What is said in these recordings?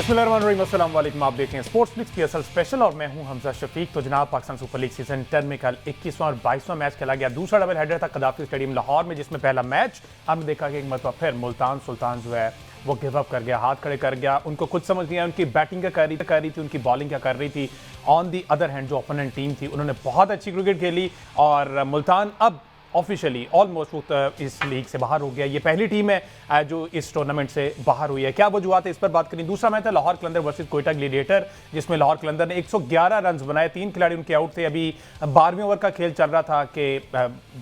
बिस्मिल्लाहिर्रहमानिर्रहीम, अस्सलाम वालेकुम। आप देख रहे हैं स्पोर्ट्स ब्लिट्ज की असल स्पेशल और मैं हूं हमजा शफीक। तो जनाब, पाकिस्तान सुपर लीग सीजन 10 में कल 21वां और 22वां मैच खेला गया। दूसरा डबल हेडर था कदाफी स्टेडियम लाहौर में, जिसमें पहला मैच हमने देखा कि एक मरतबा फिर मुल्तान सुल्तान जो है वो गिव अप कर गया, हाथ खड़े कर गया। उनको खुद समझ नहीं आया उनकी बैटिंग क्या कर रही थी, उनकी बॉलिंग क्या कर रही थी। ऑन दी अदर हैंड जो ओपोनेंट टीम थी उन्होंने बहुत अच्छी क्रिकेट खेली और मुल्तान अब ऑफिशियली ऑलमोस्ट वो इस लीग से बाहर हो गया। ये पहली टीम है जो इस टूर्नामेंट से बाहर हुई है। क्या वजूहत है, इस पर बात करें। दूसरा मैच था लाहौर कलंदर वर्सेस कोयटा ग्लेडिएटर, जिसमें लाहौर कलंदर ने 111 रन बनाए। 3 खिलाड़ी उनके आउट थे। अभी 12वें ओवर का खेल चल रहा था कि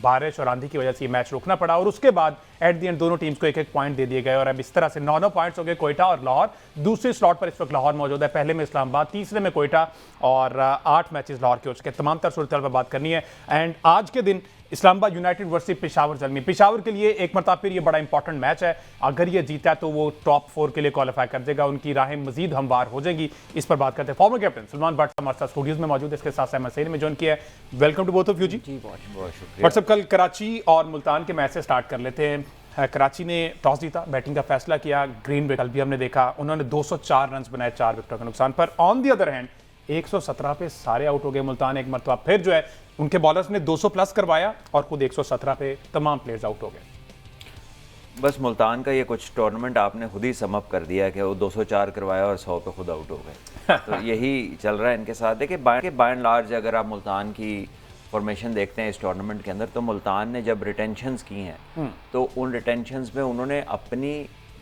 बारिश और आंधी की वजह से ये मैच रोकना पड़ा और उसके बाद एट दी एंड दोनों टीम्स को एक एक पॉइंट दे दिए गए और अब इस तरह से 9 पॉइंट्स हो गए। कोयटा और लाहौर दूसरे स्लॉट पर इस वक्त लाहौर मौजूद है, पहले में इस्लामाबाद, तीसरे में कोयटा और 8 मैचेस लाहौर के हो चुके हैं। तमाम तर सूरत पर बात करनी है। एंड आज के दिन इस्लामाबाद यूनाइटेड वर्सेस पेशावर जलमी। पेशावर के लिए एक मरतबा फिर ये बड़ा इंपॉर्टेंट मैच है। अगर ये जीता तो वो टॉप 4 के लिए क्वालिफाई कर देगा, उनकी राहें मजीद हमवार हो जाएंगी। इस पर बात करते हैं। फॉर्मर कैप्टन सलमान भट्ट हमारे साथ स्टूडियोज में मौजूद है, इसके साथ सहमत सैनी में ज्वाइन किया है। Welcome to both of you जी। बहुत शुक्रिया। व्हाट्सअप कल कराची और मुल्तान के मैच से स्टार्ट कर लेते हैं। कराची ने टॉस जीता, बैटिंग का फैसला किया। ग्रीन कल भी हमने देखा, उन्होंने 204 रन बनाए 4 विकेटों के नुकसान पर। ऑन दी अदर हैंड 117 पे सारे आउट हो गए। मुल्तान एक मरतबा फिर जो है उनके बॉलर्स ने 200 प्लस करवाया और खुद 117 पे तमाम प्लेयर्स आउट हो गए। बस मुल्तान का ये कुछ टूर्नामेंट आपने खुद ही समअप कर दिया कि वो 204 करवाया और 100 पे खुद आउट हो गए। तो यही चल रहा है इनके साथ। देखिए बाय एंड लार्ज अगर आप मुल्तान की फॉर्मेशन देखते हैं इस टूर्नामेंट के अंदर, तो मुल्तान ने जब रिटेंशंस की हैं तो उन रिटेंशंस में उन्होंने अपनी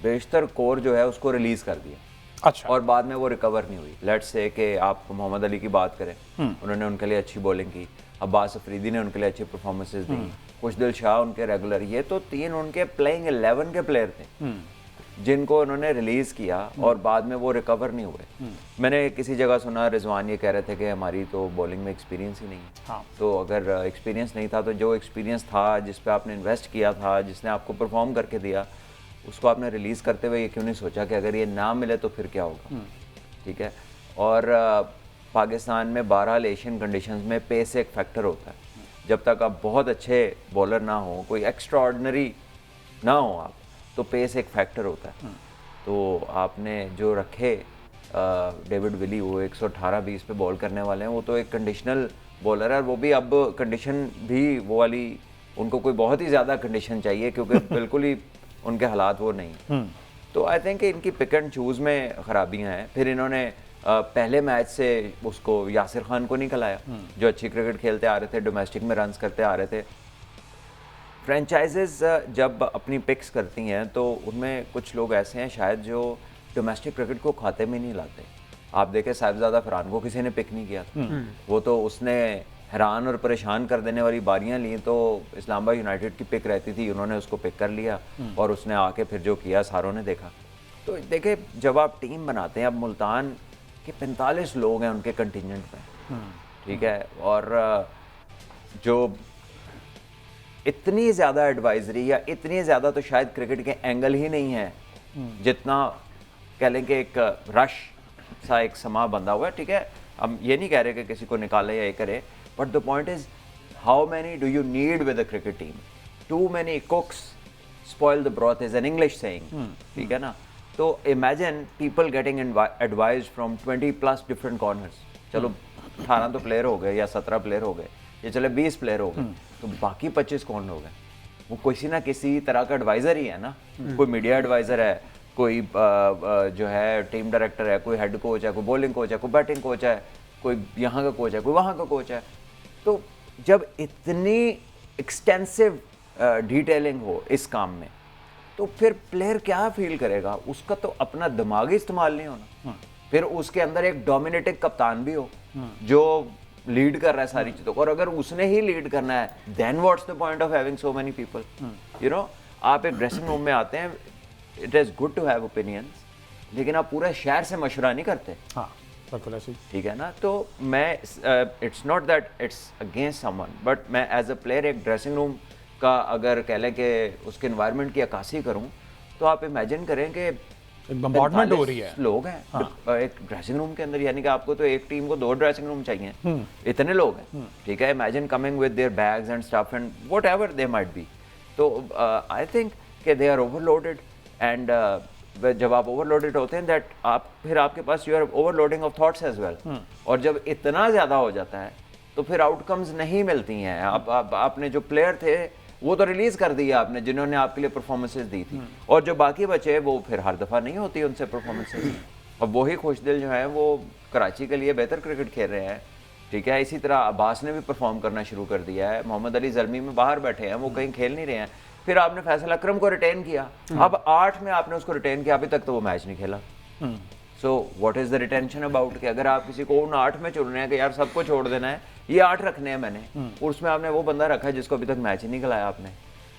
बेशतर कोर जो है उसको रिलीज़ कर दिया। अच्छा। और बाद में वो रिकवर नहीं हुई। लेट्स से कि आप मोहम्मद अली की बात करें, उन्होंने उनके लिए अच्छी बॉलिंग की। अब्बास अफरीदी ने उनके लिए अच्छी परफॉर्मेंसेज दी। खुशदिल शाह उनके रेगुलर, ये तो 3 उनके प्लेइंग 11 के प्लेयर थे जिनको उन्होंने रिलीज़ किया और बाद में वो रिकवर नहीं हुए। मैंने किसी जगह सुना रिजवान ये कह रहे थे कि हमारी तो बॉलिंग में एक्सपीरियंस ही नहीं है। हाँ। तो अगर एक्सपीरियंस नहीं था तो जो एक्सपीरियंस था, जिस पे आपने इन्वेस्ट किया था, जिसने आपको परफॉर्म करके दिया, उसको आपने रिलीज़ करते हुए ये क्यों नहीं सोचा कि अगर ये ना मिले तो फिर क्या होगा। ठीक है। और पाकिस्तान में बहरहाल एशियन कंडीशंस में पेस एक फैक्टर होता है। जब तक आप बहुत अच्छे बॉलर ना हो, कोई एक्स्ट्रा ऑर्डिनरी ना हो आप, तो पेस एक फैक्टर होता है। तो आपने जो रखे डेविड विली, वो 118-20 पे बॉल करने वाले हैं, वो तो एक कंडीशनल बॉलर है। और वो भी अब कंडीशन भी वो वाली, उनको कोई बहुत ही ज़्यादा कंडीशन चाहिए क्योंकि बिल्कुल ही उनके हालात वो नहीं। तो आई थिंक इनकी पिक एंड चूज़ में ख़राबियाँ हैं। फिर इन्होंने पहले मैच से उसको यासिर खान को नहीं खिलाया, जो अच्छी क्रिकेट खेलते आ रहे थे, डोमेस्टिक में रन्स करते आ रहे थे। फ्रेंचाइजेस जब अपनी पिक्स करती हैं तो उनमें कुछ लोग ऐसे हैं शायद जो डोमेस्टिक क्रिकेट को खाते में नहीं लाते। आप देखें साहिबजादा फरहान को किसी ने पिक नहीं किया था। वो तो उसने हैरान और परेशान कर देने वाली बारियां ली, तो इस्लामाबाद यूनाइटेड की पिक रहती थी, उन्होंने उसको पिक कर लिया और उसने आके फिर जो किया सारों ने देखा। तो देखिए जब आप टीम बनाते हैं, अब मुल्तान के 45 लोग हैं उनके कंटिजेंट में, ठीक है, और जो इतनी ज़्यादा एडवाइजरी या इतनी ज़्यादा तो शायद क्रिकेट के एंगल ही नहीं है जितना कह लें कि एक रश सा एक समा बंधा हुआ है। ठीक है, हम ये नहीं कह रहे कि किसी को निकाले या ये करे, but the point is how many do you need with a cricket team. Too many cooks spoil the broth is an English saying. ठीक है ना। तो imagine people getting advice from 20+ different corners. चलो 18 तो प्लेयर हो गए या 17 player हो गए, ये चले 20 प्लेयर हो गए, तो बाकी 25 कौन हो गए? वो किसी ना किसी तरह का एडवाइज़र ही है ना। कोई मीडिया एडवाइज़र है, कोई जो है टीम डायरेक्टर है, कोई हेड कोच है, कोई बॉलिंग कोच है, कोई बैटिंग कोच है, कोई यहाँ का कोच है, कोई वहाँ का कोच है। तो जब इतनी एक्सटेंसिव डिटेलिंग हो इस काम में, तो फिर प्लेयर क्या फील करेगा? उसका तो अपना दिमाग ही इस्तेमाल नहीं होना। फिर उसके अंदर एक डोमिनेटिंग कप्तान भी हो जो लीड कर रहा है सारी चीज़ों को, और अगर उसने ही लीड करना है, then what's the point of having so many people. You know, आप एक ड्रेसिंग रूम में आते हैं, it is good to have opinions, लेकिन आप पूरे शहर से मशवरा नहीं करते। हाँ, बिल्कुल ऐसे ही। ठीक है ना। तो मैं it's not that it's against someone, but मैं एज अ प्लेयर एक ड्रेसिंग रूम का अगर कह लें कि उसके एनवायरनमेंट की अक्कासी करूं, तो आप इमेजिन करें कि बम्बार्डमेंट हो रही है, लोग हैं। हाँ। एक ड्रेसिंग रूम के अंदर, यानी कि आपको तो एक टीम को 2 ड्रेसिंग रूम चाहिए, इतने लोग हैं। ठीक है, imagine coming with their bags and stuff and whatever they might be. तो आई थिंक कि दे आर ओवरलोडेड एंड जब आप ओवरलोडेड होते हैं दैट आप फिर आपके पास you are overloading of thoughts as well, और जब इतना ज़्यादा हो जाता है तो फिर आउटकम्स नहीं मिलती हैं। आपने जो प्लेयर थे वो तो रिलीज कर दिया आपने, जिन्होंने आपके लिए परफॉर्मेंसेज दी थी, और जो बाकी बचे वो फिर हर दफ़ा नहीं होती उनसे परफॉर्मेंसेज। अब वही खुशदिल जो हैं वो कराची के लिए बेहतर क्रिकेट खेल रहे हैं, ठीक है। इसी तरह अब्बास ने भी परफॉर्म करना शुरू कर दिया है, मोहम्मद अली ज़ल्मी में बाहर बैठे हैं, वो कहीं खेल नहीं रहे हैं। फिर आपने फैसल अकरम को रिटेन किया, अब 8 में आपने उसको रिटेन किया, अभी तक तो वो मैच नहीं खेला। So what is the retention about, कि अगर आप किसी को उन 8 में चुन रहे हैं कि यार सबको छोड़ देना है, ये 8 रखने हैं मैंने, और उसमें आपने वो बंदा रखा है जिसको अभी तक मैच ही नहीं खिलाया आपने,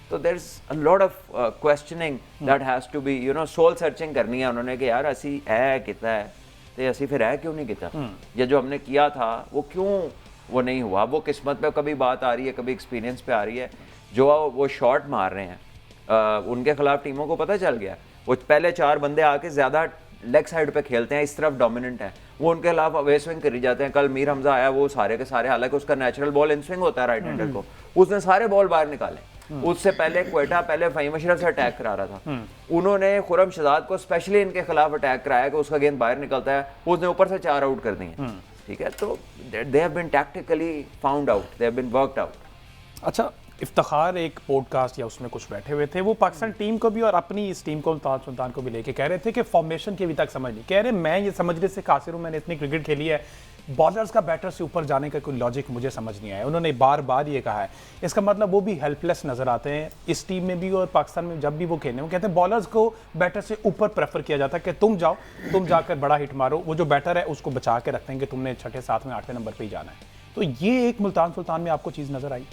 तो there is a lot of questioning that has to be, you know, soul searching करनी है उन्होंने कि यार असी है कितना है तो असी फिर है क्यों नहीं किता, या जो हमने किया था वो क्यों वो नहीं हुआ। वो किस्मत पे कभी बात आ रही है, कभी एक्सपीरियंस पे आ रही है। जो वो शॉट मार रहे हैं उनके खिलाफ टीमों को पता चल गया, वो पहले 4 बंदे आके ज़्यादा लेग साइड पे खेलते हैं, इस तरफ डोमिनेंट है, वो उनके खिलाफ अवे स्विंग करी जाते हैं। कल मीर हमजा आया, वो सारे के सारे, हालांकि उसका नेचुरल बॉल इन स्विंग होता है राइट हैंडर को, उसने सारे बॉल बाहर निकाले। उससे पहले क्वेटा पहले फ़हीम अशरफ से अटैक करा रहा था, उन्होंने खुरम शहजाद को स्पेशली इनके खिलाफ अटैक कराया कि उसका गेंद बाहर निकलता है, उसने ऊपर से 4 आउट कर दिए, ठीक है। तो they have been tactically found out, they have been worked out. अच्छा, इफ्तिखार एक पॉडकास्ट या उसमें कुछ बैठे हुए थे, वो पाकिस्तान टीम को भी और अपनी इस टीम को सुल्तान को भी लेके कह रहे थे कि फॉर्मेशन की अभी तक समझ नहीं, कह रहे मैं ये समझने से कासिर हूँ, मैंने इतनी क्रिकेट खेली है, बॉलर्स का बैटर से ऊपर जाने का कोई लॉजिक मुझे समझ नहीं आया। उन्होंने बार बार ये कहा है, इसका मतलब वो भी हेल्पलेस नजर आते हैं इस टीम में भी और पाकिस्तान में जब भी वो खेलने, वो कहते हैं बॉलर्स को बैटर से ऊपर प्रेफर किया जाता है कि तुम जाओ, तुम जाकर बड़ा हिट मारो, वो जो बैटर है उसको बचा के रखते हैं कि तुमने 6, 7, 8वें नंबर पर ही जाना है। तो ये एक मुल्तान सुल्तान में आपको चीज़ नजर आई,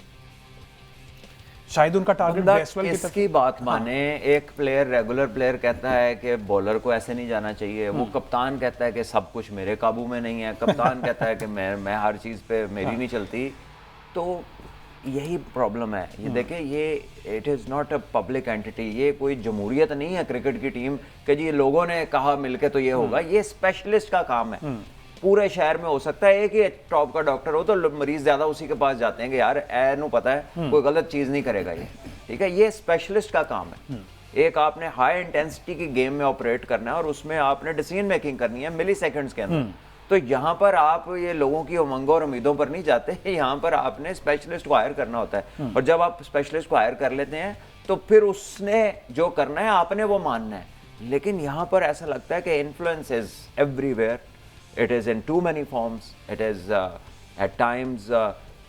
शायद उनका टारगेट बेसवेल की इसकी बात माने। एक प्लेयर, रेगुलर प्लेयर कहता है कि बॉलर को ऐसे नहीं जाना चाहिए, वो कप्तान कहता है कि सब कुछ मेरे काबू में नहीं है, कप्तान कहता है कि मैं हर चीज़ पे मेरी नहीं चलती। तो यही प्रॉब्लम है। ये देखें, ये it is not a public entity, ये कोई जमहूरियत नहीं है क्रिकेट की टीम कि जी लोगों ने कहा मिलके तो ये होगा। ये स्पेशलिस्ट का काम है। पूरे शहर में हो सकता है एक ही टॉप का डॉक्टर हो तो मरीज ज्यादा उसी के पास जाते हैं कि यार एनू पता है कोई गलत चीज नहीं करेगा ये, ठीक है। ये स्पेशलिस्ट का काम है। एक आपने हाई इंटेंसिटी की गेम में ऑपरेट करना है और उसमें आपने डिसीजन मेकिंग करनी है मिली सेकंड्स के अंदर। तो यहाँ पर आप ये लोगों की उमंगों और उम्मीदों पर नहीं जाते, यहाँ पर आपने स्पेशलिस्ट को हायर करना होता है। और जब आप स्पेशलिस्ट को हायर कर लेते हैं तो फिर उसने जो करना है आपने वो मानना है। लेकिन यहाँ पर ऐसा लगता है कि influence is everywhere, it is in too many forms, it is at times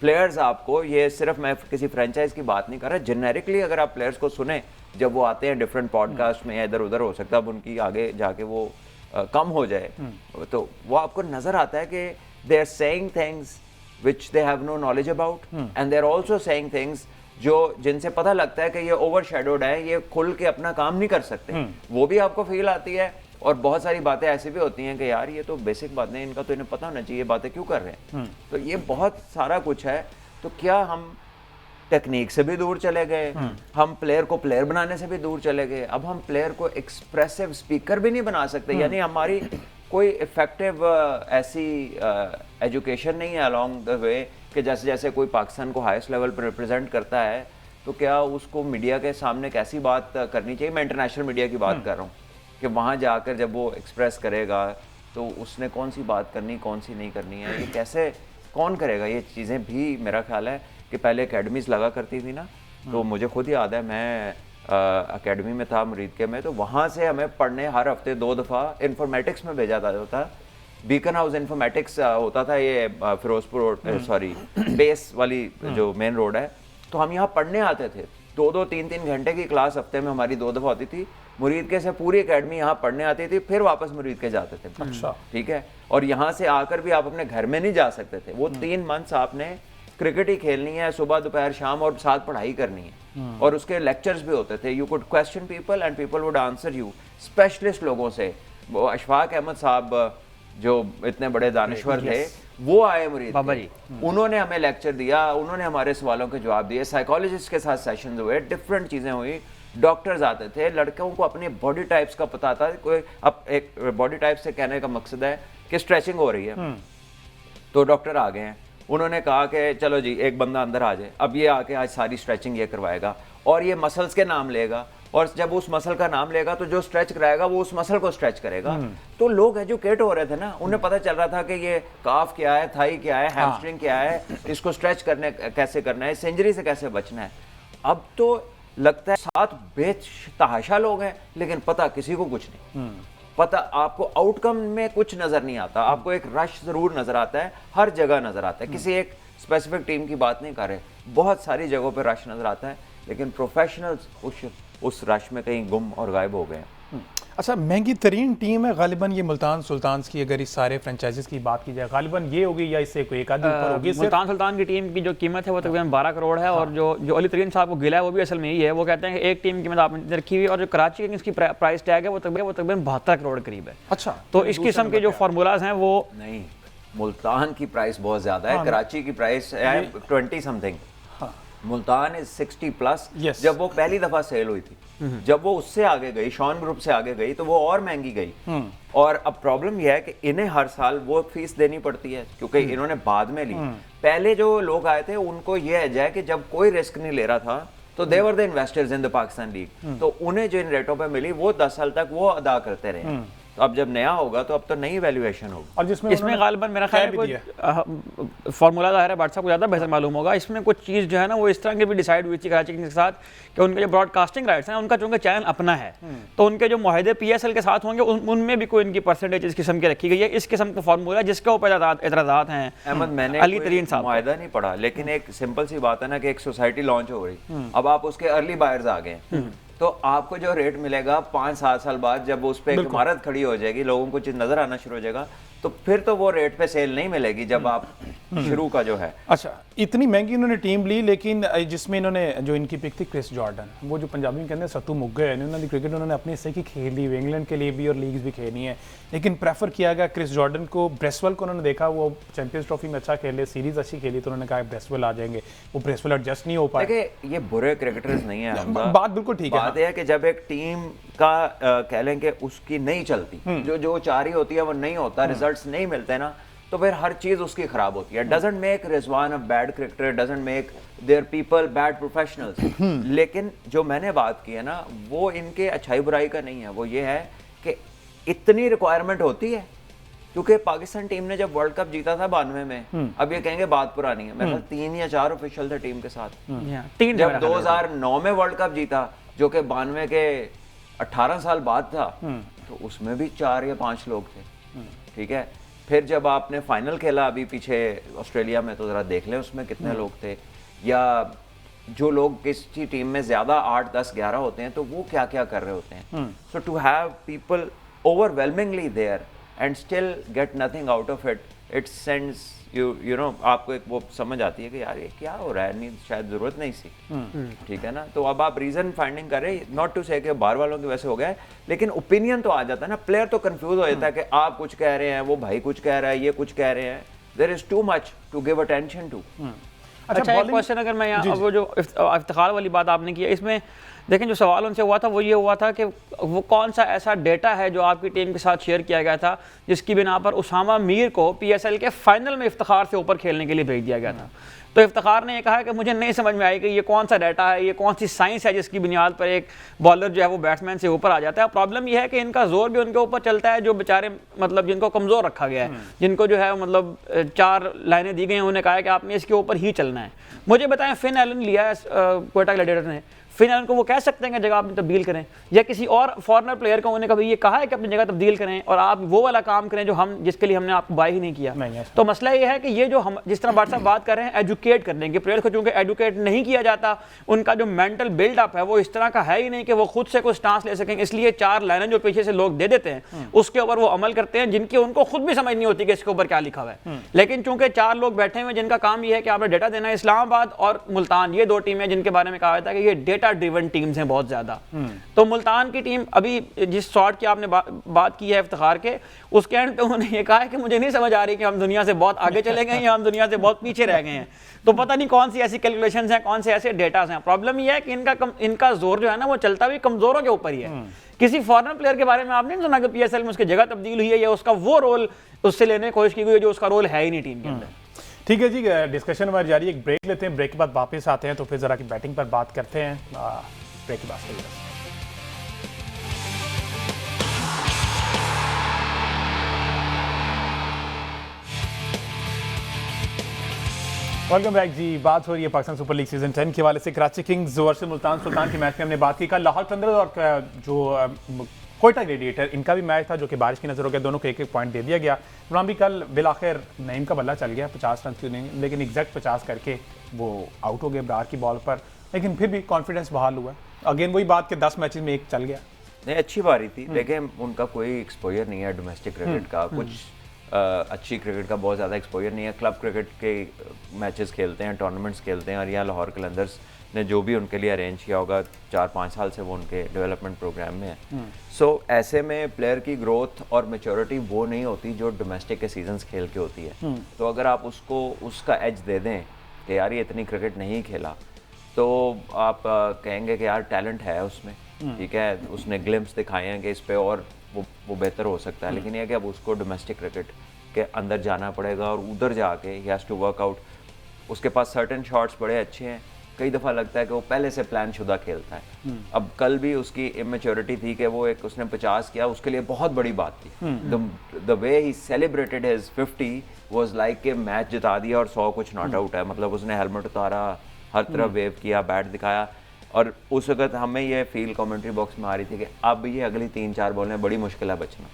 players आपको, ये सिर्फ मैं किसी फ्रेंचाइज की बात नहीं कर रहा, जेनेरिकली अगर आप प्लेयर्स को सुने जब वो आते हैं डिफरेंट पॉडकास्ट में या इधर उधर, हो सकता है अब उनकी आगे जाके वो कम हो जाए, तो वो आपको नज़र आता है कि they are saying things which they have no knowledge about and they are also saying things जो जिनसे पता लगता है कि ये ओवरशैडोड है, ये खुल के अपना काम नहीं कर सकते, वो भी आपको फील आती है। और बहुत सारी बातें ऐसी भी होती हैं कि यार ये तो बेसिक बातें, इनका तो इन्हें पता होना चाहिए, बातें क्यों कर रहे हैं। तो ये बहुत सारा कुछ है। तो क्या हम टेक्निक से भी दूर चले गए, हम प्लेयर को प्लेयर बनाने से भी दूर चले गए, अब हम प्लेयर को एक्सप्रेसिव स्पीकर भी नहीं बना सकते। यानी हमारी कोई इफेक्टिव ऐसी एजुकेशन नहीं है अलॉन्ग द वे कि जैसे जैसे कोई पाकिस्तान को हाईएस्ट लेवल पर रिप्रेजेंट करता है तो क्या उसको मीडिया के सामने कैसी बात करनी चाहिए। मैं इंटरनेशनल मीडिया की बात कर रहा हूँ कि वहाँ जाकर जब वो एक्सप्रेस करेगा तो उसने कौन सी बात करनी, कौन सी नहीं करनी है, ये कैसे कौन करेगा। ये चीज़ें भी मेरा ख्याल है कि पहले एकेडमीज़ लगा करती थी ना, तो मुझे खुद याद है मैं एकेडमी में था मुरीद के में, तो वहाँ से हमें पढ़ने हर हफ्ते 2 दफ़ा इंफॉर्मेटिक्स में भेजा था। बीकन हाउस इंफॉर्मेटिक्स होता था ये फिरोजपुर रोड, सॉरी बेस वाली जो मेन रोड है, तो हम यहाँ पढ़ने आते थे। 2-2, 3-3 घंटे की क्लास हफ्ते में हमारी 2 दफ़ा होती थी। मुरीद के से पूरी एकेडमी यहाँ पढ़ने आती थी, फिर वापस मुरीद के जाते थे। अच्छा, ठीक है। और यहाँ से आकर भी आप अपने घर में नहीं जा सकते थे। वो 3 मंथ्स आपने क्रिकेट ही खेलनी है, सुबह दोपहर शाम, और साथ पढ़ाई करनी है। और उसके लेक्चर्स भी होते थे। You could question people and people would answer you, specialist लोगों से। वो अशफाक अहमद साहब जो इतने बड़े दानिश्वर थे, वो आए मुरीद के, उन्होंने हमें लेक्चर दिया, उन्होंने हमारे सवालों के जवाब दिए। साइकोलॉजिस्ट के साथ सेशंस हुए, डिफरेंट चीज़ें हुई। डॉक्टर्स आते थे, लड़कों को अपने बॉडी टाइप्स का पता था। कोई अब एक बॉडी टाइप से कहने का मकसद है कि स्ट्रेचिंग हो रही है, तो डॉक्टर आ गए हैं, उन्होंने कहा कि चलो जी एक बंदा अंदर आ जाए, अब ये आके आज सारी स्ट्रेचिंग ये करवाएगा और ये मसल्स के नाम लेगा और जब उस मसल का नाम लेगा तो जो स्ट्रेच कराएगा वो उस मसल को स्ट्रेच करेगा। तो लोग एजुकेट हो रहे थे ना, उन्हें पता चल रहा था कि ये काफ क्या है, थाई क्या है, हैमस्ट्रिंग क्या है, इसको स्ट्रेच करने कैसे करना है, इस इंजरी से कैसे बचना है। अब तो लगता है 7 बेतहाशा लोग हैं लेकिन पता किसी को कुछ नहीं। पता आपको आउटकम में कुछ नजर नहीं आता, आपको एक रश जरूर नजर आता है, हर जगह नजर आता है। किसी एक स्पेसिफिक टीम की बात नहीं कर रहे, बहुत सारी जगहों पे रश नजर आता है, लेकिन प्रोफेशनल्स उस रश में कहीं गुम और गायब हो गए हैं। अच्छा, महंगी तरीन टीम है गालिबन ये मुल्तान सुल्तान्स की, अगर इस सारे फ्रेंचाइजीज की बात की जाए गालिबन ये होगी या इससे कोई एक आधी ऊपर होगी? मुल्तान सुल्तान की टीम की जो कीमत है वो तकरीबन 12 करोड़ है। और जो अली तरीन साहब को गिला है वो भी असल में यही है। वो कहते हैं कि एक टीम की कीमत आपने रखी हुई, और जो कराची किंग्स की प्राइस टैग है वो तकरीबन 72 करोड़ करीब है। अच्छा, तो इस किस्म के जो फार्मूलाज हैं वो नहीं, मुल्तान की प्राइस बहुत ज्यादा है, कराची की प्राइस है 20 समथिंग, मुल्तान इज 60 प्लस। जब वो पहली दफा सेल हुई थी, जब वो उससे आगे गई, शॉन ग्रुप से आगे गई, तो वो और महंगी गई। और अब प्रॉब्लम यह है कि इन्हें हर साल वो फीस देनी पड़ती है क्योंकि इन्होंने बाद में ली। पहले जो लोग आए थे उनको ये है कि जब कोई रिस्क नहीं ले रहा था तो they were the investors in the Pakistan league, तो उन्हें जो इन रेटों पे मिली वो 10 साल तक वो अदा करते रहे। तो अब जब नया होगा तो अब तो नई वैल्यूएशन होगी। और जिसमें इसमें गालिबन मेरा ख्याल है फार्मूला ज़ाहिर है बादशाह को ज़्यादा बेहतर मालूम होगा। इसमें कुछ चीज़ जो है ना वो इस तरह की भी डिसाइड हुई थी कराची किंग्स के साथ कि उनके जो ब्रॉडकास्टिंग राइट्स हैं उनका चूंकि चैनल अपना है, तो उनके जो मुआहदे PSL के साथ होंगे उनमें भी कोई इनकी परसेंटेज इस किस्म की रखी गई है। इस किस्म का फार्मूला जिसके ऊपर एतराज़ात हैं। अहमद, मैंने अली तरीन साहब मुआहदा नहीं पढ़ा, लेकिन एक सिंपल सी बात है ना कि एक सोसाइटी लॉन्च हो रही, अब आप उसके अर्ली बायर्स आ गए, तो आपको जो रेट मिलेगा 5-7 साल बाद जब उस पे एक इमारत खड़ी हो जाएगी, लोगों को चीज नजर आना शुरू हो जाएगा, तो फिर तो वो रेट पे सेल नहीं मिलेगी जब आप शुरू का जो है। अच्छा, इतनी महंगी इन्होंने टीम ली, लेकिन जिसमें इन्होंने जो इनकी पिक थी क्रिस जॉर्डन, वो जो पंजाबी में कहते हैं सत्तू मुग्गे है, उन्होंने क्रिकेट उन्होंने अपने हिस्से की खेली हुई, इंग्लैंड के लिए भी और लीग्स भी खेली हैं, लेकिन प्रेफर किया गया क्रिस जॉर्डन को। ब्रेसवेल को उन्होंने देखा वो चैंपियंस ट्रॉफी में अच्छा खेले, सीरीज अच्छी खेली, तो उन्होंने कहा ब्रेसवेल आ जाएंगे, वो ब्रेसवेल एडजस्ट नहीं हो पाए। देखिए, ये बुरे क्रिकेटर्स नहीं है, बात बिल्कुल ठीक है। बात यह है कि जब एक टीम का कह लें कि उसकी नहीं चलती, जो चाह रही होती है वो नहीं होता, रिजल्ट्स नहीं मिलते ना, तो फिर हर चीज उसकी खराब होती है। Doesn't make Rizwan a bad cricketer, doesn't make their people bad professionals. लेकिन जो मैंने बात की है ना वो इनके अच्छाई बुराई का नहीं है, वो ये है कि इतनी रिक्वायरमेंट होती है, क्योंकि पाकिस्तान टीम ने जब वर्ल्ड कप जीता था 92 में, अब ये कहेंगे बात पुरानी है, मेरे 3 या 4 ऑफिशियल थे टीम के साथ। जब 2009 में वर्ल्ड कप जीता जो कि 92 के 18 साल बाद था, तो उसमें भी 4 या 5 लोग थे, ठीक है। फिर जब आपने फाइनल खेला अभी पीछे ऑस्ट्रेलिया में, तो जरा देख लें उसमें कितने लोग थे, या जो लोग किसी टीम में ज्यादा 8, 10, 11 होते हैं तो वो क्या क्या कर रहे होते हैं। So to have people overwhelmingly there and still get nothing out of it, it sends you know, आपको एक वो समझ आती है कि यार ये क्या हो रहा है, नहीं शायद जरूरत नहीं सी, ठीक है ना। तो अब आप रीजन फाइंडिंग कर रहे हैं, नॉट टू से कि बाहर वालों की वजह से हो गया है, लेकिन ओपिनियन तो आ जाता है ना, प्लेयर तो कंफ्यूज हो जाता है कि आप कुछ कह रहे हैं, वो भाई कुछ कह रहा है, ये कुछ कह रहे हैं, there is too much to give attention to. अच्छा, एक क्वेश्चन अगर मैं यहाँ, वो जो इफ्तिखार वाली बात आपने की है, इसमें देखें जो सवाल उनसे हुआ था वो ये हुआ था कि वो कौन सा ऐसा डेटा है जो आपकी टीम के साथ शेयर किया गया था जिसकी बिना पर उसामा मीर को PSL के फाइनल में इफ्तिखार से ऊपर खेलने के लिए भेज दिया गया था। तो इफ्तिखार ने ये कहा कि मुझे नहीं समझ में आई कि ये कौन सा डाटा है, ये कौन सी साइंस है जिसकी बुनियाद पर एक बॉलर जो है वो बैट्समैन से ऊपर आ जाता है। प्रॉब्लम ये है कि इनका जोर भी उनके ऊपर चलता है जो बेचारे मतलब जिनको कमज़ोर रखा गया है, जिनको जो है मतलब 4 लाइनें दी गई हैं, उन्हें कहा है कि आपने इसके ऊपर ही चलना है। मुझे बताएं, फिन एलन लिया है क्वेटा ग्लैडिएटर्स ने, फिर उनको वो कह सकते हैं कि जगह आपने तब्दील करें, या किसी और फॉरेनर प्लेयर को उन्हें कभी ये कहा है कि अपनी जगह तब्दील करें और आप वो वाला काम करें जो हम जिसके लिए हमने आपको बाय ही नहीं किया। तो मसला ये है कि ये जो हम जिस तरह बादशाह बात कर रहे हैं एजुकेट करने की, प्लेयर को चूंकि एजुकेट नहीं किया जाता, उनका जो मेंटल बिल्डअप है वो इस तरह का है ही नहीं कि वो खुद से कोई स्टांस ले सकें, इसलिए 4 लाइनें जो पीछे से लोग दे देते हैं उसके ऊपर वो अमल करते हैं जिनकी उनको खुद भी समझ नहीं होती कि इसके ऊपर क्या लिखा हुआ है। लेकिन चूंकि 4 लोग बैठे हुए जिनका काम ये है कि आपने डेटा देना है, इस्लामाबाद और मुल्तान ये 2 टीमें जिनके बारे में कहा जाता है कि ये डेटा ड्रिवन टीम्स हैं बहुत ज्यादा। तो मुल्तान की टीम अभी जिस शॉट की आपने बात की है इफ्तिखार के, उसके एंड पे उन्होंने ये कहा है कि मुझे नहीं समझ आ रही कि हम दुनिया से बहुत आगे चले गए या हम दुनिया से बहुत पीछे रह गए हैं। तो पता नहीं कौन सी ऐसी कैलकुलेशंस हैं, कौन से ऐसे डेटास हैं। प्रॉब्लम ये है कि इनका जोर जो है ना वो चलता भी कमजोरों के ऊपर ही है। किसी फॉरेनर प्लेयर के बारे में आपने नहीं सुना कि PSL में उसकी जगह तब्दील हुई है या उसका वो रोल उससे लेने की कोशिश की गई है जो उसका रोल है ही नहीं टीम के अंदर। ठीक है जी, डिस्कशन हमारी जारी है, एक ब्रेक लेते हैं, ब्रेक के बाद वापस आते हैं तो फिर जरा की बैटिंग पर बात करते हैं। ब्रेक के बाद वेलकम बैक जी। बात हो रही है पाकिस्तान सुपर लीग सीजन 10 के हवाले से। कराची किंग्स वर्सेस मुल्तान सुल्तान के मैच में हमने बात की। कल लाहौर थंडर्स और जो कोयटा ग्लेडिएटर, इनका भी मैच था जो कि बारिश की नजर हो गया। दोनों को एक एक पॉइंट दे दिया गया। वहाँ भी कल बिलाखिर नईम का बल्ला चल गया 50 रन की, लेकिन एग्जैक्ट 50 करके वो आउट हो गए ब्रार की बॉल पर, लेकिन फिर भी कॉन्फिडेंस बहाल हुआ। अगेन वही बात कि 10 मैचेस में एक चल गया। नहीं, अच्छी बारी थी। देखें, उनका कोई एक्सपोजर नहीं है डोमेस्टिक क्रिकेट का, कुछ अच्छी क्रिकेट का बहुत ज़्यादा एक्सपोजर नहीं है। क्लब क्रिकेट के मैचेस खेलते हैं, टूर्नामेंट्स खेलते हैं, और यहाँ लाहौर कलंदर्स ने जो भी उनके लिए अरेंज किया होगा 4-5 साल से वो उनके डेवलपमेंट प्रोग्राम में है। सो ऐसे में प्लेयर की ग्रोथ और मैच्योरिटी वो नहीं होती जो डोमेस्टिक के सीजन्स खेल के होती है। तो अगर आप उसको उसका एज दे दें कि यार ये इतनी क्रिकेट नहीं खेला, तो आप कहेंगे कि यार टैलेंट है उसमें, ठीक है, उसने ग्लिम्स दिखाए हैं कि इस पे और वो बेहतर हो सकता है। लेकिन यह कि अब उसको डोमेस्टिक क्रिकेट के अंदर जाना पड़ेगा और उधर जाके ही हैज़ टू वर्क आउट। उसके पास सर्टेन शॉट्स बड़े अच्छे हैं। कई दफ़ा लगता है कि वो पहले से प्लान शुदा खेलता है। अब कल भी उसकी इमेच्योरिटी थी कि वो एक उसने 50 किया, उसके लिए बहुत बड़ी बात थी। The way he celebrated his 50 was like कि मैच जिता दिया और 100 कुछ नॉट आउट है। मतलब उसने हेलमेट उतारा, हर तरफ वेव किया, बैट दिखाया, और उस वक्त हमें ये फील कमेंट्री बॉक्स में आ रही थी कि अब ये अगली 3-4 बॉल में बड़ी मुश्किल है बचना।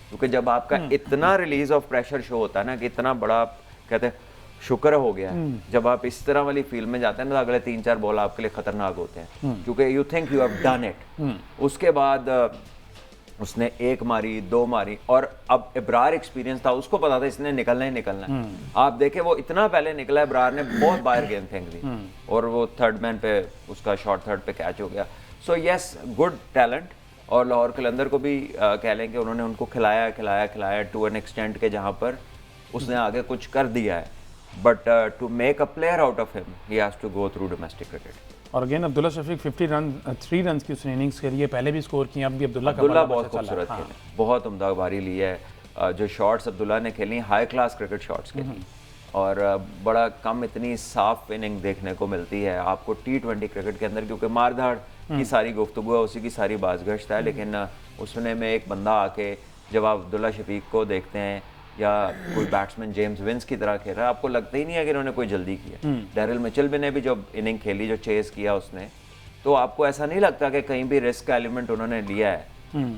क्योंकि जब आपका इतना रिलीज ऑफ प्रेशर शो होता है ना कि इतना बड़ा कहते हैं शुक्र हो गया है, जब आप इस तरह वाली फील्ड में जाते हैं ना, तो अगले 3-4 बॉल आपके लिए खतरनाक होते हैं, क्योंकि you think you have done it. उसके बाद उसने 1 मारी, 2 मारी, और अब इब्रार एक्सपीरियंस था, उसको पता था इसने निकलना ही निकलना है। आप देखें वो इतना पहले निकला, इब्रार ने बहुत बाहर गेंद फेंक दी और वो थर्ड मैन पे उसका शॉट थर्ड पे कैच हो गया। So yes, good talent. और लाहौर कलंदर को भी कह लें कि उन्होंने उनको खिलाया टू एन एक्सटेंट के जहाँ पर उसने आगे कुछ कर दिया है। But to make a player out of him he has to go through domestic cricket. और अगेन अब्दुल्ला शफीक 3 रन की उसने इनिंग्स के लिए पहले भी स्कोर किए। अब भी अब्दुल्ला बहुत खूबसूरत खेले, बहुत उम्दा बारी ली है। जो शॉट्स अब्दुल्ला ने खेली, हाई क्लास क्रिकेट शॉट्स खेली, और बड़ा कम इतनी साफ इनिंग देखने को मिलती है आपको T20 क्रिकेट के अंदर, क्योंकि मारधाड़ की सारी गुफ्तगू है, उसी की सारी बाज़गश्त है। लेकिन उसने में एक बंदा आके, जब आप अब्दुल्ला शफीक को देखते हैं या कोई बैट्समैन जेम्स विंस की तरह खेल रहा है, आपको लगता ही नहीं है कि इन्होंने कोई जल्दी किया। डैरिल मिचेल भी ने भी जब इनिंग खेली, जो चेस किया उसने, तो आपको ऐसा नहीं लगता कि कहीं भी रिस्क का एलिमेंट उन्होंने लिया है।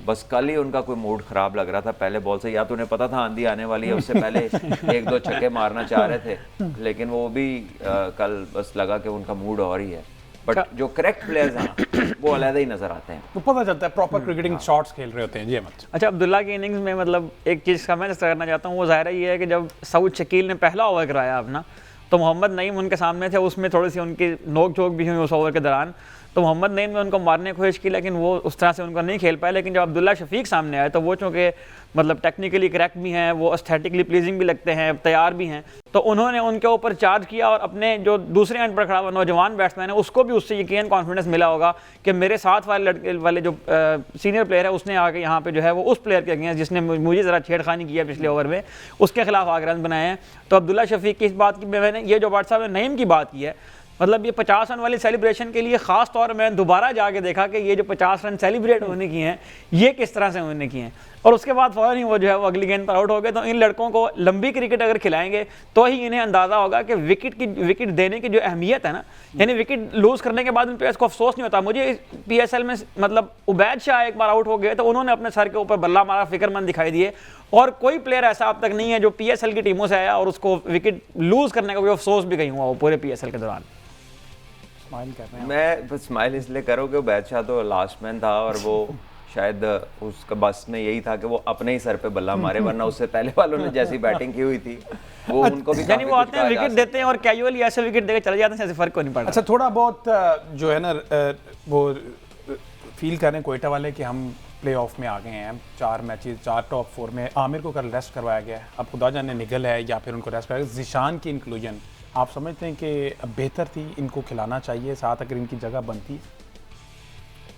बस कल ही उनका कोई मूड खराब लग रहा था पहले बॉल से, या तो उन्हें पता था आंधी आने वाली है, उससे पहले 1-2 छक्के मारना चाह रहे थे, लेकिन वो भी कल बस लगा कि उनका मूड और ही है। बट जो करेक्ट प्लेयर्स हैं वो अलग ही नजर आते हैं, तो पता चलता है प्रॉपर क्रिकेटिंग शॉट्स खेल रहे होते हैं। जी अहमद। अच्छा, अब्दुल्ला की इनिंग्स में मतलब एक चीज़ का मैं करना चाहता हूँ, वो ज़ाहिर ये है कि जब सऊद शकील ने पहला ओवर कराया अपना, तो मोहम्मद नईम उनके सामने थे। उसमें थोड़ी सी उनकी नोक झोंक भी हुई उस ओवर के दौरान, तो मोहम्मद नईम ने उनको मारने की कोशिश की, लेकिन वो उस तरह से उनको नहीं खेल पाए। लेकिन जब अब्दुल्ला शफीक सामने आए, तो वो चूँकि मतलब टेक्निकली करेक्ट भी हैं, वो एस्थेटिकली प्लीजिंग भी लगते हैं, तैयार भी हैं, तो उन्होंने उनके ऊपर चार्ज किया, और अपने जो दूसरे एंड पर खड़ा हुआ नौजवान बैट्समैन है उसको भी उससे यकीन कॉन्फिडेंस मिला होगा कि मेरे साथ वाले जो सीनियर प्लेयर है उसने आके यहाँ पे जो है वो उस प्लेयर के अगेंस्ट जिसने मुझे ज़रा छेड़खानी की है पिछले ओवर में, उसके खिलाफ आगे रन बनाए हैं। तो अब्दुल्ला शफीक की इस बात की, मैंने ये जो बात साहब ने नईम की बात की है, मतलब ये 50 रन वाली सेलिब्रेशन के लिए ख़ास तौर में दोबारा जाके देखा कि ये जो 50 रन सेलिब्रेट होने की हैं ये किस तरह से होने की हैं, और उसके बाद फ़ौरन ही वो जो है वो अगली गेंद पर आउट हो गए। तो इन लड़कों को लंबी क्रिकेट अगर खिलाएंगे तो ही इन्हें अंदाज़ा होगा कि विकेट देने की जो अहमियत है ना, यानी विकेट लूज़ करने के बाद उन प्लेयर्स को अफसोस नहीं होता। मुझे PSL में मतलब उबैद शाह एक बार आउट हो गए तो उन्होंने अपने सर के ऊपर बल्ला मारा, फिक्रमंद दिखाई दिए, और कोई प्लेयर ऐसा अब तक नहीं है जो PSL की टीमों से आया और उसको विकेट लूज़ करने का कोई अफसोस भी कहीं हुआ वो पूरे PSL के दौरान। स्माइल कर रहे हैं। मैं बस स्माइल इसलिए करूँ कि बादशाह तो लास्ट मैन था, और वो शायद उसका बस में यही था कि वो अपने ही सर पे बल्ला मारे, वरना उससे पहले वालों ने जैसी बैटिंग की हुई थी वो उनको भी, यानी वो आते हैं विकेट देते हैं और कैजुअली ऐसे विकेट देकर चले जाते हैं, ऐसे फर्क को नहीं पड़ता। अच्छा, थोड़ा बहुत जो है ना वो फील करें कोयटा वाले कि हम प्ले ऑफ में आ गए हैं, 4 मैचेस 4 टॉप 4 में। आमिर को कल रेस्ट करवाया गया है, अब खुदा जाने निगल है या फिर उनको रेस्ट करवाया। ज़िशान की इंक्लूजन आप समझते हैं कि बेहतर थी, इनको खिलाना चाहिए साथ अगर इनकी जगह बनती?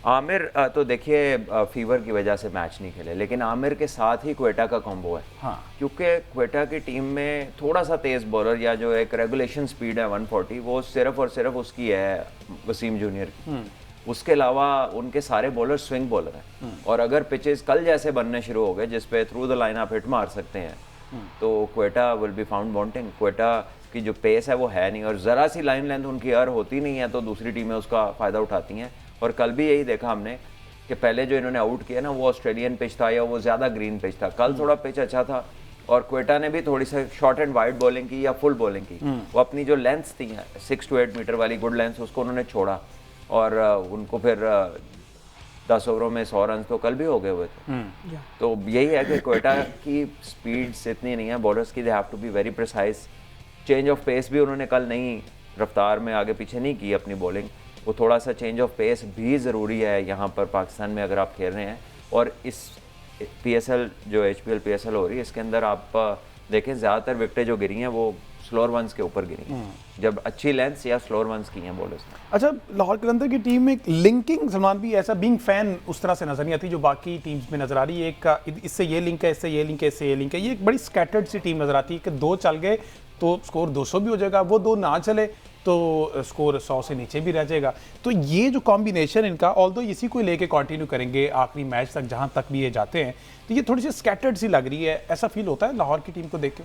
आमिर तो देखिए फीवर की वजह से मैच नहीं खेले, लेकिन आमिर के साथ ही क्वेटा का कॉम्बो है। हाँ, क्योंकि क्वेटा की टीम में थोड़ा सा तेज़ बॉलर या जो एक रेगुलेशन स्पीड है 140, वो सिर्फ और सिर्फ उसकी है वसीम जूनियर की। उसके अलावा उनके सारे बॉलर स्विंग बॉलर हैं, और अगर पिचेस कल जैसे बनने शुरू हो गए जिस पे थ्रू द लाइन आप हिट मार सकते हैं, तो Quetta will be found wanting. Quetta की जो पेस है वो है नहीं, और ज़रा सी लाइन लेंथ उनकी अर्र होती नहीं है तो दूसरी टीमें उसका फ़ायदा उठाती हैं। और कल भी यही देखा हमने कि पहले जो इन्होंने आउट किया ना वो ऑस्ट्रेलियन पिच था या वो ज़्यादा ग्रीन पिच था। कल थोड़ा पिच अच्छा था और क्वेटा ने भी थोड़ी सी शॉर्ट एंड वाइड बॉलिंग की या फुल बॉलिंग की। वो अपनी जो लेंथ्स थी 6 to 8 मीटर वाली गुड लेंथ्स उसको उन्होंने छोड़ा और उनको फिर 10 ओवरों में 100 रन तो कल भी हो गए हुए थे। तो यही है कि क्वेटा की स्पीड्स इतनी नहीं है बॉलर्स की, they have to be very precise. Change of pace भी उन्होंने कल नई रफ्तार में आगे पीछे नहीं की अपनी बॉलिंग, वो थोड़ा सा चेंज ऑफ पेस भी ज़रूरी है यहाँ पर पाकिस्तान में अगर आप खेल रहे हैं। और इस PSL जो HPL PSL हो रही है इसके अंदर आप देखें ज़्यादातर विकेटें जो गिरी हैं वो स्लोअर वंस के ऊपर गिरी हैं, जब अच्छी लेंथ्स या स्लोअर वंस की हैं बॉलर्स ने। अच्छा, लाहौर कलंदर की टीम में लिंकिंग सलमान भी ऐसा बीइंग फैन उस तरह से नजर नहीं आती जो बाकी टीम्स में नजर आ रही है। एक इससे ये लिंक है, इससे ये लिंक है, इससे ये लिंक है। ये एक बड़ी स्कैटर्ड सी टीम नजर आती है कि 2 चल गए तो स्कोर 200 भी हो जाएगा, वो 2 ना चले तो स्कोर 100 से नीचे भी रह जाएगा। तो ये जो कॉम्बिनेशन इनका, ऑल्दो इसी को लेके कंटिन्यू करेंगे आखिरी मैच तक जहां तक भी ये जाते हैं, तो ये थोड़ी सी स्कैटर्ड सी लग रही है। ऐसा फील होता है लाहौर की टीम को देख के?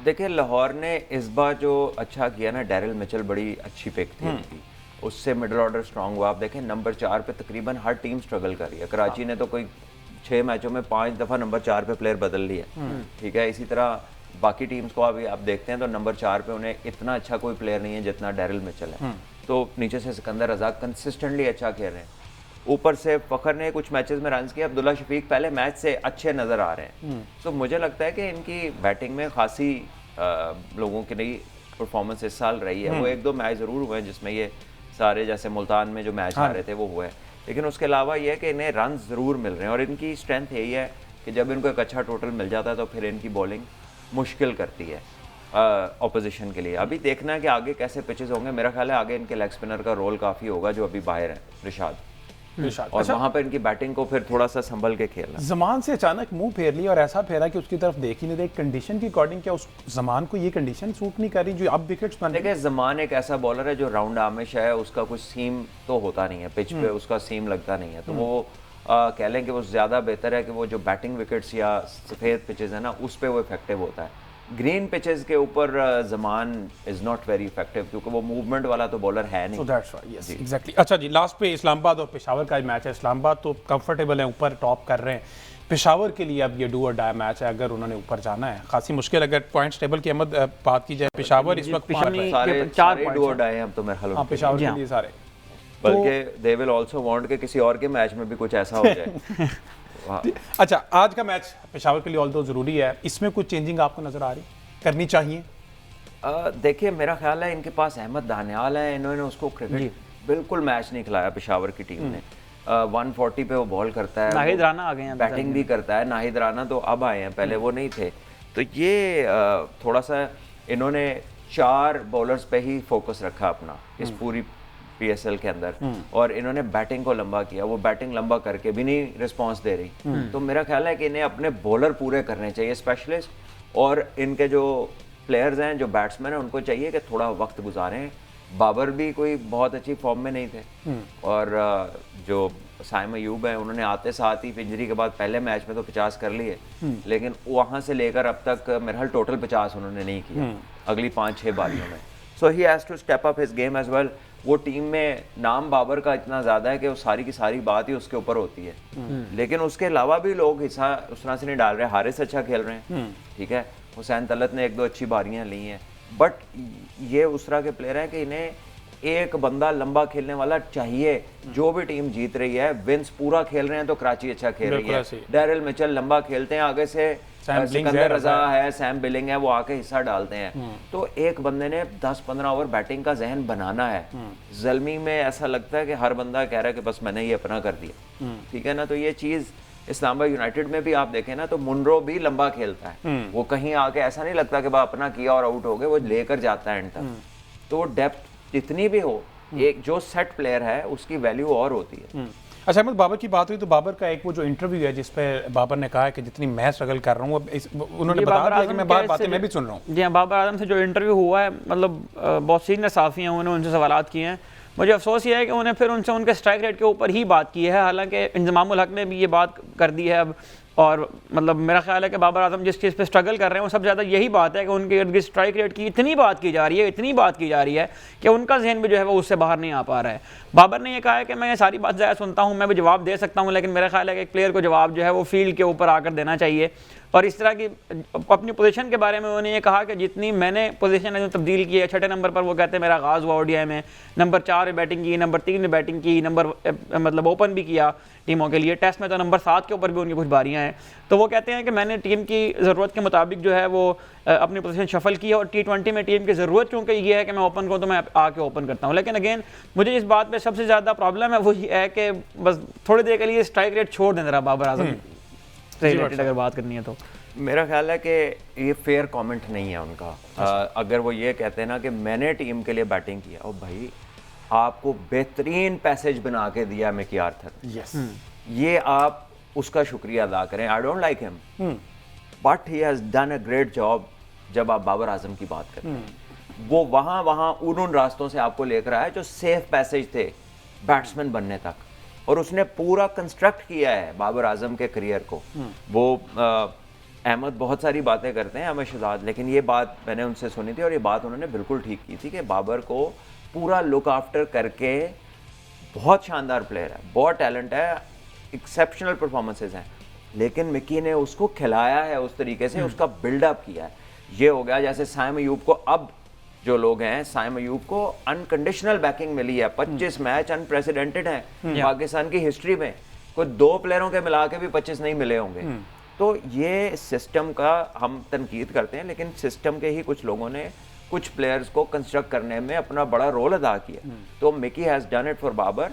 देखिए लाहौर ने इस बार जो अच्छा किया ना, डैरिल मिचेल बड़ी अच्छी पिक थी उनकी, उससे मिडिल ऑर्डर स्ट्रांग हुआ। आप देखें नंबर 4 पे तकरीबन हर टीम स्ट्रगल कर रही है। कराची ने तो कोई 6 मैचों में 5 दफ़ा नंबर 4 पे प्लेयर बदल लिया, ठीक है। इसी तरह बाकी टीम्स को अभी आप देखते हैं तो नंबर 4 पे उन्हें इतना अच्छा कोई प्लेयर नहीं है जितना डैरिल मिचेल है। तो नीचे से सिकंदर रज़ाक कंसिस्टेंटली अच्छा खेल रहे हैं, ऊपर से फ़खर ने कुछ मैचेस में रन किए, अब्दुल्ला शफीक पहले मैच से अच्छे नज़र आ रहे हैं। तो मुझे लगता है कि इनकी बैटिंग में खासी लोगों की नई परफॉर्मेंस इस साल रही है। वो 1-2 मैच ज़रूर हुए हैं जिसमें ये सारे जैसे मुल्तान में जो मैच आ रहे थे वो हुए हैं, लेकिन उसके अलावा ये है कि इन्हें रन ज़रूर मिल रहे हैं। और इनकी स्ट्रेंथ यही है कि जब इनको एक अच्छा टोटल मिल जाता है तो फिर इनकी बॉलिंग मुश्किल करती है ऑपोजिशन के लिए। अभी देखना है कि आगे कैसे पिचेस होंगे। मेरा ख्याल है आगे इनके लेग स्पिनर का रोल काफ़ी होगा जो अभी बाहर है, रिशाद। और अच्छा, वहाँ पर इनकी बैटिंग को फिर थोड़ा सा संभल के खेलना। जमान से अचानक मुंह फेर लिया और ऐसा फेरा कि उसकी तरफ देख ही नहीं रहे। कंडीशन के अकॉर्डिंग क्या उस जमान को ये कंडीशन सूट नहीं कर रही जो अब विकेट्स बन रही? देखिए जमान एक ऐसा बॉलर है जो राउंड आमिश है, उसका कुछ सीम तो होता नहीं है पिच पे, उसका सीम लगता नहीं है। तो वो कह लें कि वो ज़्यादा बेहतर है कि वो जो बैटिंग विकेट्स या सफ़ेद पिचेस है ना उस पर वो इफेक्टिव होता है। ग्रीन पिचेस के ऊपर Zaman is not very effective क्योंकि वो मूवमेंट वाला तो बॉलर है नहीं। So that's right, yes, exactly. अच्छा जी, लास्ट पे इस्लामाबाद और पेशावर का मैच है। इस्लामाबाद तो कंफर्टेबल है, ऊपर टॉप कर रहे हैं। पेशावर के लिए अब ये डू और डाई मैच है अगर उन्होंने ऊपर जाना है। खासी मुश्किल अगर पॉइंट्स टेबल की अहमद बात की जाए, पेशावर इस वक्त सारे 4 डू और डाई हैं अब तो मेरे ख्याल में पेशावर के लिए सारे, बल्कि दे विल आल्सो वांट कि किसी और के मैच में भी कुछ ऐसा हो जाए। अच्छा, आज का मैच पेशावर के लिए ऑल्दो ज़रूरी है, इसमें कुछ चेंजिंग आपको नज़र आ रही करनी चाहिए? देखिए मेरा ख्याल है इनके पास अहमद दानियाल है, इन्होंने उसको क्रिकेट बिल्कुल मैच नहीं खिलाया पेशावर की टीम ने। 140 पे वो बॉल करता है, नाहिद राना आ गए हैं, बैटिंग भी करता है। नाहिद राना तो अब आए हैं, पहले वो नहीं थे। तो ये थोड़ा सा इन्होंने 4 बॉलर्स पे ही फोकस रखा अपना इस पूरी PSL के अंदर, और इन्होंने बैटिंग को लंबा किया। वो बैटिंग लंबा करके भी नहीं रिस्पॉन्स दे रही। तो मेरा ख्याल है कि इन्हें अपने बॉलर पूरे करने चाहिए स्पेशलिस्ट, और इनके जो प्लेयर्स हैं जो बैट्समैन हैं उनको चाहिए कि थोड़ा वक्त गुजारें। बाबर भी कोई बहुत अच्छी फॉर्म में नहीं थे, और जो साइम अयूब है उन्होंने आते साथ ही इंजरी के बाद पहले मैच में तो 50 कर लिए, लेकिन वहाँ से लेकर अब तक मेरे ख्याल टोटल 50 उन्होंने नहीं किया अगली 5-6 बारियों में। So he has to step up his game as well. वो टीम में नाम बाबर का इतना ज़्यादा है कि वो सारी की सारी बात ही उसके ऊपर होती है, लेकिन उसके अलावा भी लोग हिस्सा उस तरह से नहीं डाल रहे। हारिस अच्छा खेल रहे हैं, ठीक है, हुसैन तलत ने 1-2 अच्छी बारियां ली हैं, बट ये उस तरह के प्लेयर हैं कि इन्हें एक बंदा लंबा खेलने वाला चाहिए। जो भी टीम जीत रही है, विंस पूरा खेल रहे हैं तो कराची अच्छा खेल रही है, डैरिल मिचेल लंबा खेलते हैं, आगे से सिकंदर रजा है, सैम बिलिंग है, वो आके हिस्सा डालते हैं। तो एक बंदे ने 10-15 ओवर बैटिंग का जहन बनाना है। ज़ल्मी में ऐसा लगता है कि हर बंदा कह रहा है कि बस मैंने ये अपना कर दिया, ठीक है ना। तो ये चीज़ इस्लामाबाद यूनाइटेड में भी आप देखें ना तो मुनरो भी लंबा खेलता है, वो कहीं आके ऐसा नहीं लगता कि वह अपना किया और आउट हो गए, वो लेकर जाता है एंड तक। तो डेप्थ जितनी भी हो, एक जो सेट प्लेयर है उसकी वैल्यू और होती है। अच्छा, अहमद बाबर की बात हुई तो बाबर का एक वो जो इंटरव्यू है जिस पे बाबर ने कहा है कि जितनी मैं स्ट्रगल कर रहा हूँ, उन्होंने बता दिया कि मैं बातें मैं भी सुन रहा हूँ। जी हाँ, बाबर आजम से जो इंटरव्यू हुआ है, मतलब बहुत सीनियर साफ़ी हैं, उन्होंने उनसे सवाल किए हैं। मुझे अफसोस ये है कि उन्हें फिर उनसे उनके स्ट्राइक रेट के ऊपर ही बात की है। हालांकि इंजमामुल हक ने भी ये बात कर दी है अब और मतलब मेरा ख्याल है कि बाबर आजम जिस चीज़ पे स्ट्रगल कर रहे हैं वो सबसे ज़्यादा यही बात है कि उनके इर्द गिर्द स्ट्राइक रेट की इतनी बात की जा रही है, इतनी बात की जा रही है कि उनका जहन भी जो है वो उससे बाहर नहीं आ पा रहा है। बाबर ने ये कहा है कि मैं ये सारी बात ज़्यादा सुनता हूँ, मैं भी जवाब दे सकता हूँ, लेकिन मेरा ख्याल है कि एक प्लेयर को जवाब जो है वो फील्ड के ऊपर आकर देना चाहिए। और इस तरह की अपनी पोजीशन के बारे में उन्होंने ये कहा कि जितनी मैंने पोजीशन जो तब्दील की है, 6ठे नंबर पर वो कहते हैं मेरा आगाज़ हुआ ओडीआई में, नंबर 4 में बैटिंग की, नंबर 3 में बैटिंग की, मतलब ओपन भी किया टीमों के लिए, टेस्ट में तो नंबर 7 के ऊपर भी उनकी कुछ बारियां हैं। तो वो कहते हैं कि मैंने टीम की ज़रूरत के मुताबिक जो है वो अपनी पोजीशन शफल की है, और T20 में टीम की ज़रूरत चूँकि ये है कि मैं ओपन करूँ तो मैं आके ओपन करता हूँ। लेकिन अगेन मुझे इस बात पर सबसे ज़्यादा प्रॉब्लम है वो ये है कि बस थोड़ी देर के लिए स्ट्राइक रेट छोड़ दें जरा बाबर आजम से रिलेटेड अगर बात करनी है तो। मेरा ख्याल है कि ये फेयर कमेंट नहीं है उनका। अगर वो ये कहते हैं ना कि मैंने टीम के लिए बैटिंग किया, और भाई आपको बेहतरीन पैसेज बना के दिया मिकी आर्थर, यस, ये आप उसका शुक्रिया अदा करें। I don't like him but he has done a great job. जब आप बाबर आजम की बात करते हैं, वो वहाँ उन रास्तों से आपको लेकर आया जो सेफ पैसेज थे बैट्समैन बनने तक, और उसने पूरा कंस्ट्रक्ट किया है बाबर आजम के करियर को। वो अहमद बहुत सारी बातें करते हैं, अहमद शहजाद, लेकिन ये बात मैंने उनसे सुनी थी और ये बात उन्होंने बिल्कुल ठीक की थी कि बाबर को पूरा लुक आफ्टर करके, बहुत शानदार प्लेयर है, बहुत टैलेंट है, एक्सेप्शनल परफॉर्मेंसेज हैं, लेकिन मिकी ने उसको खिलाया है उस तरीके से, उसका बिल्डअप किया है। ये हो गया जैसे साइम अयूब को, अब जो लोग हैं साइम अयूब को अनकंडीशनल बैकिंग मिली है, 25 मैच अनप्रेसिडेंटेड हैं पाकिस्तान की हिस्ट्री में, कोई 2 प्लेयरों के मिला के भी 25 नहीं मिले होंगे। तो ये सिस्टम का हम तनकीद करते हैं, लेकिन सिस्टम के ही कुछ लोगों ने कुछ प्लेयर्स को कंस्ट्रक्ट करने में अपना बड़ा रोल अदा किया। तो Mickey has done it for Babar.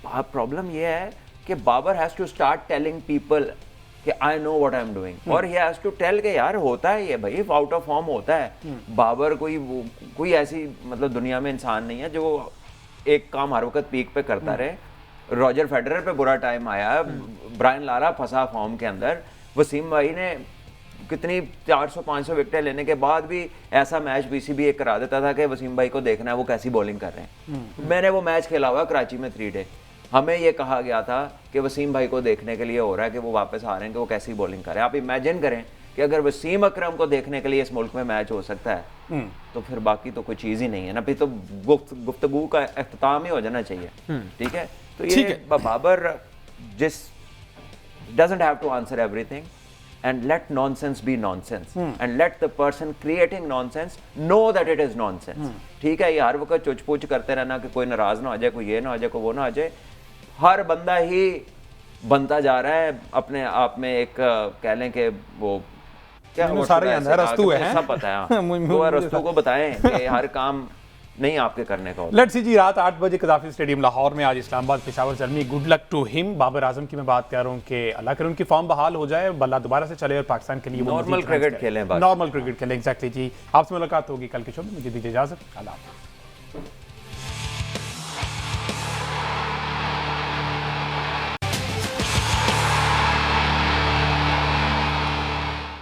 Problem ये है कि Babar has to start telling people कि I know what I am doing, और ही हैज़ टू टेल के यार होता है ये भाई, आउट ऑफ फॉर्म होता है। बाबर कोई ऐसी मतलब दुनिया में इंसान नहीं है जो एक काम हर वक्त पीक पे करता रहे। रॉजर फेडरर पे बुरा टाइम आया, ब्रायन लारा फंसा फॉर्म के अंदर, वसीम भाई ने कितनी 400-500 विकेटें लेने के बाद भी ऐसा मैच बीसीबी एक करा देता था कि वसीम भाई को देखना है वो कैसी बॉलिंग कर रहे हैं। मैंने वो मैच खेला हुआ कराची में 3 डे, हमें ये कहा गया था कि वसीम भाई को देखने के लिए हो रहा है कि वो वापस आ रहे हैं कि वो कैसी बॉलिंग कर रहे हैं। आप इमेजिन करें कि अगर वसीम अकरम को देखने के लिए इस मुल्क में मैच हो सकता है तो फिर बाकी तो कोई चीज़ ही नहीं है ना, फिर तो गुफ्तगू का अख्ताम ही हो जाना चाहिए। ठीक है, तो ये बाबर जिस doesn't have to answer everything and let nonsense be nonsense and let the person creating nonsense know that it is nonsense। ठीक है, ये हर वक्त चुच-पुच करते रहना कि कोई नाराज ना हो जाए, कोई ये ना हो जाए, कोई वो ना हो जाए। हर बंदा ही बनता जा रहा है अपने आप में एक कह लें कि वो क्या वो सारे अंदर रस्तू है, सब पता है, वो रस्तू को बताएं कि हर काम नहीं आपके करने का होता। लेट्स सी जी, रात 8 बजे कदाफी स्टेडियम लाहौर में आज Islamabad Peshawar Zalmi. Good luck to him. Babar Azam की मैं बात कर रहा हूँ कि अल्लाह करे उनकी फॉर्म बहाल हो जाए, बल्ला दोबारा से चले और पाकिस्तान के लिए नॉर्मल क्रिकेट खेलें, नॉर्मल क्रिकेट खेलें। एग्जैक्टली जी, आपसे मुलाकात होगी कल के शो में। मुझे दीजिए इजाजत, अल्लाह हाफ़िज़।